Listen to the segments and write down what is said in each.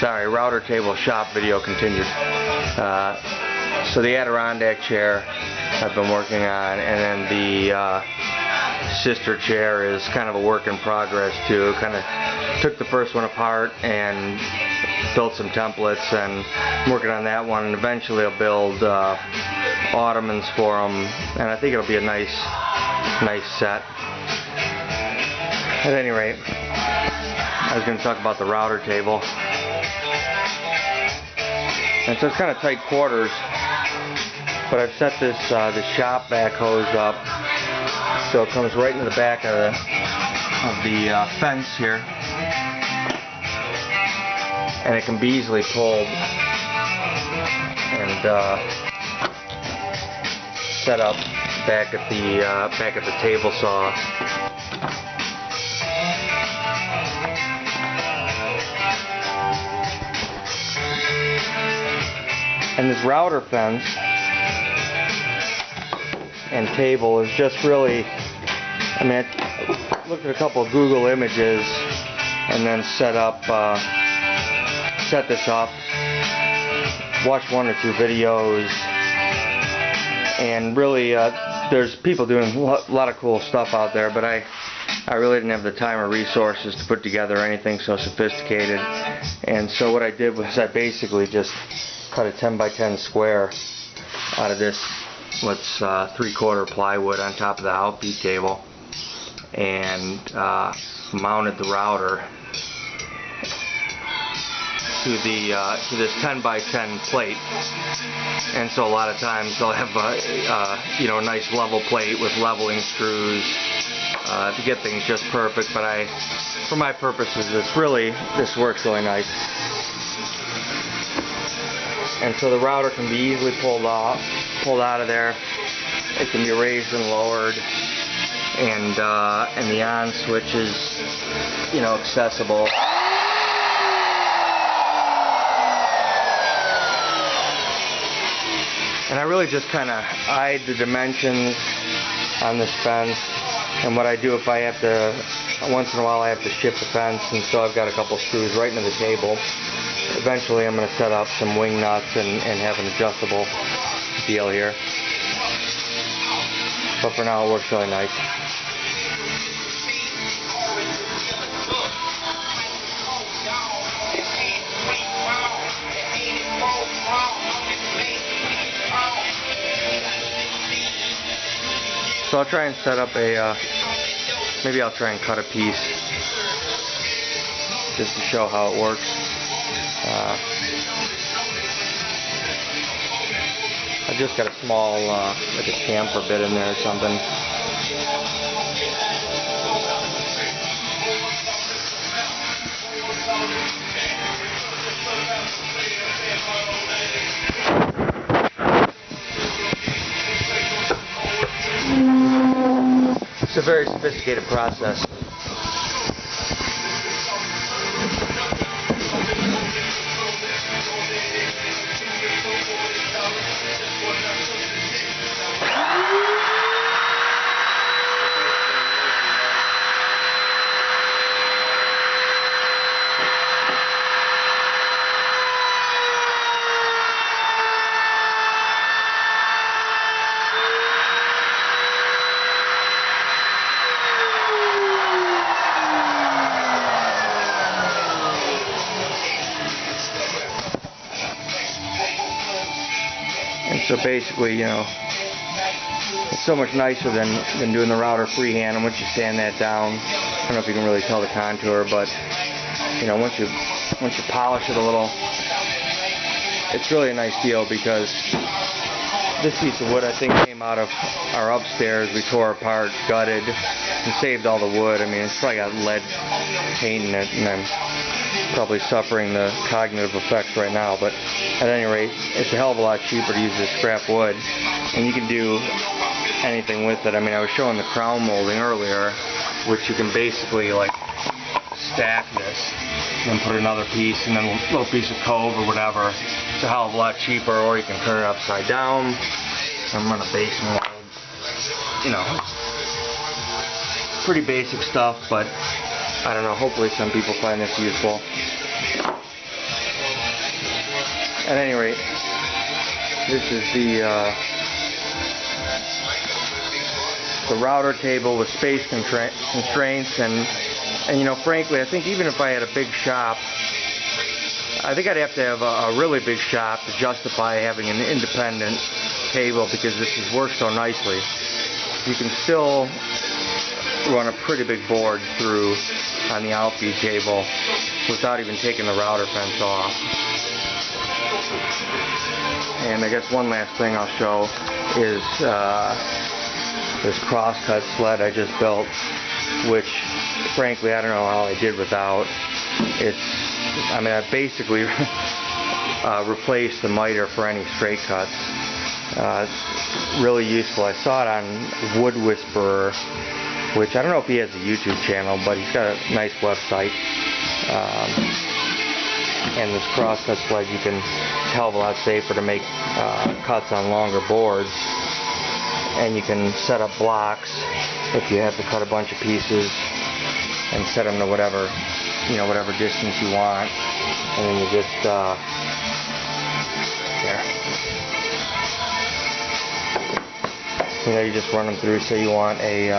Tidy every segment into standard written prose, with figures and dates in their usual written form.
Sorry, router table shop video continued. So the Adirondack chair I've been working on, and then the sister chair is kind of a work in progress too. Kind of took the first one apart and built some templates, and I'm working on that one, and eventually I'll build ottomans for them, and I think it'll be a nice set. At any rate, I was going to talk about the router table. And so it's kind of tight quarters, but I've set this shop vac hose up so it comes right into the back of the fence here, and it can be easily pulled and set up back at the table saw. And this router fence and table is just really, I mean, I looked at a couple of Google images and then set this up, watched 1 or 2 videos, and really there's people doing a lot of cool stuff out there, but I really didn't have the time or resources to put together anything so sophisticated. And so what I did was I basically just cut a 10 by 10 square out of this, what's 3/4 plywood on top of the outfeed table, and mounted the router to this 10 by 10 plate. And so a lot of times they'll have a nice level plate with leveling screws to get things just perfect. But for my purposes, this works really nice. And so the router can be easily pulled out of there. It can be raised and lowered, and the on switch is, accessible. And I really just kind of eyed the dimensions on this fence, and what I do if I have to, once in a while I have to shift the fence, and so I've got a couple screws right into the table. Eventually I'm going to set up some wing nuts and have an adjustable deal here. But for now it works really nice. So I'll try and set up maybe I'll try and cut a piece just to show how it works. I just got a small, like a chamfer bit in there or something. It's a very sophisticated process. And so basically, it's so much nicer than doing the router freehand. And once you sand that down, I don't know if you can really tell the contour, but once you polish it a little, it's really a nice deal, because this piece of wood I think came out of our upstairs. We tore apart, gutted, and saved all the wood. I mean, it's probably got lead paint in it, and I'm probably suffering the cognitive effects right now, but at any rate, it's a hell of a lot cheaper to use this scrap wood, and you can do anything with it. I mean, I was showing the crown molding earlier, which you can basically like stack this and then put another piece and then a little piece of cove or whatever. It's a hell of a lot cheaper, or you can turn it upside down and run a base mold. Pretty basic stuff, but I don't know, hopefully some people find this useful. at any rate, this is the router table with space constraints, and you know, frankly, I think even if I had a big shop, I think I'd have to have a really big shop to justify having an independent table, because this has worked so nicely. You can still run a pretty big board through on the outfeed table without even taking the router fence off. And I guess one last thing I'll show is this crosscut sled I just built, which frankly I don't know how I did without. I mean, I basically replaced the miter for any straight cuts. It's really useful. I saw it on Wood Whisperer, which I don't know if he has a YouTube channel, but he's got a nice website. And this crosscut sled, you can, it's a hell of a lot safer to make cuts on longer boards. And you can set up blocks if you have to cut a bunch of pieces and set them to whatever, you know, whatever distance you want. And then you just, you know, you just run them through. Say you want a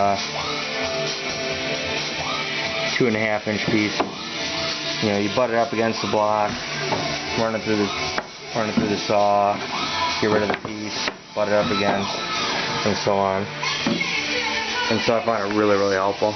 2.5 inch piece. You know, you butt it up against the block, run it through the saw, get rid of the piece, butt it up again, and so on. And so I find it really, really helpful.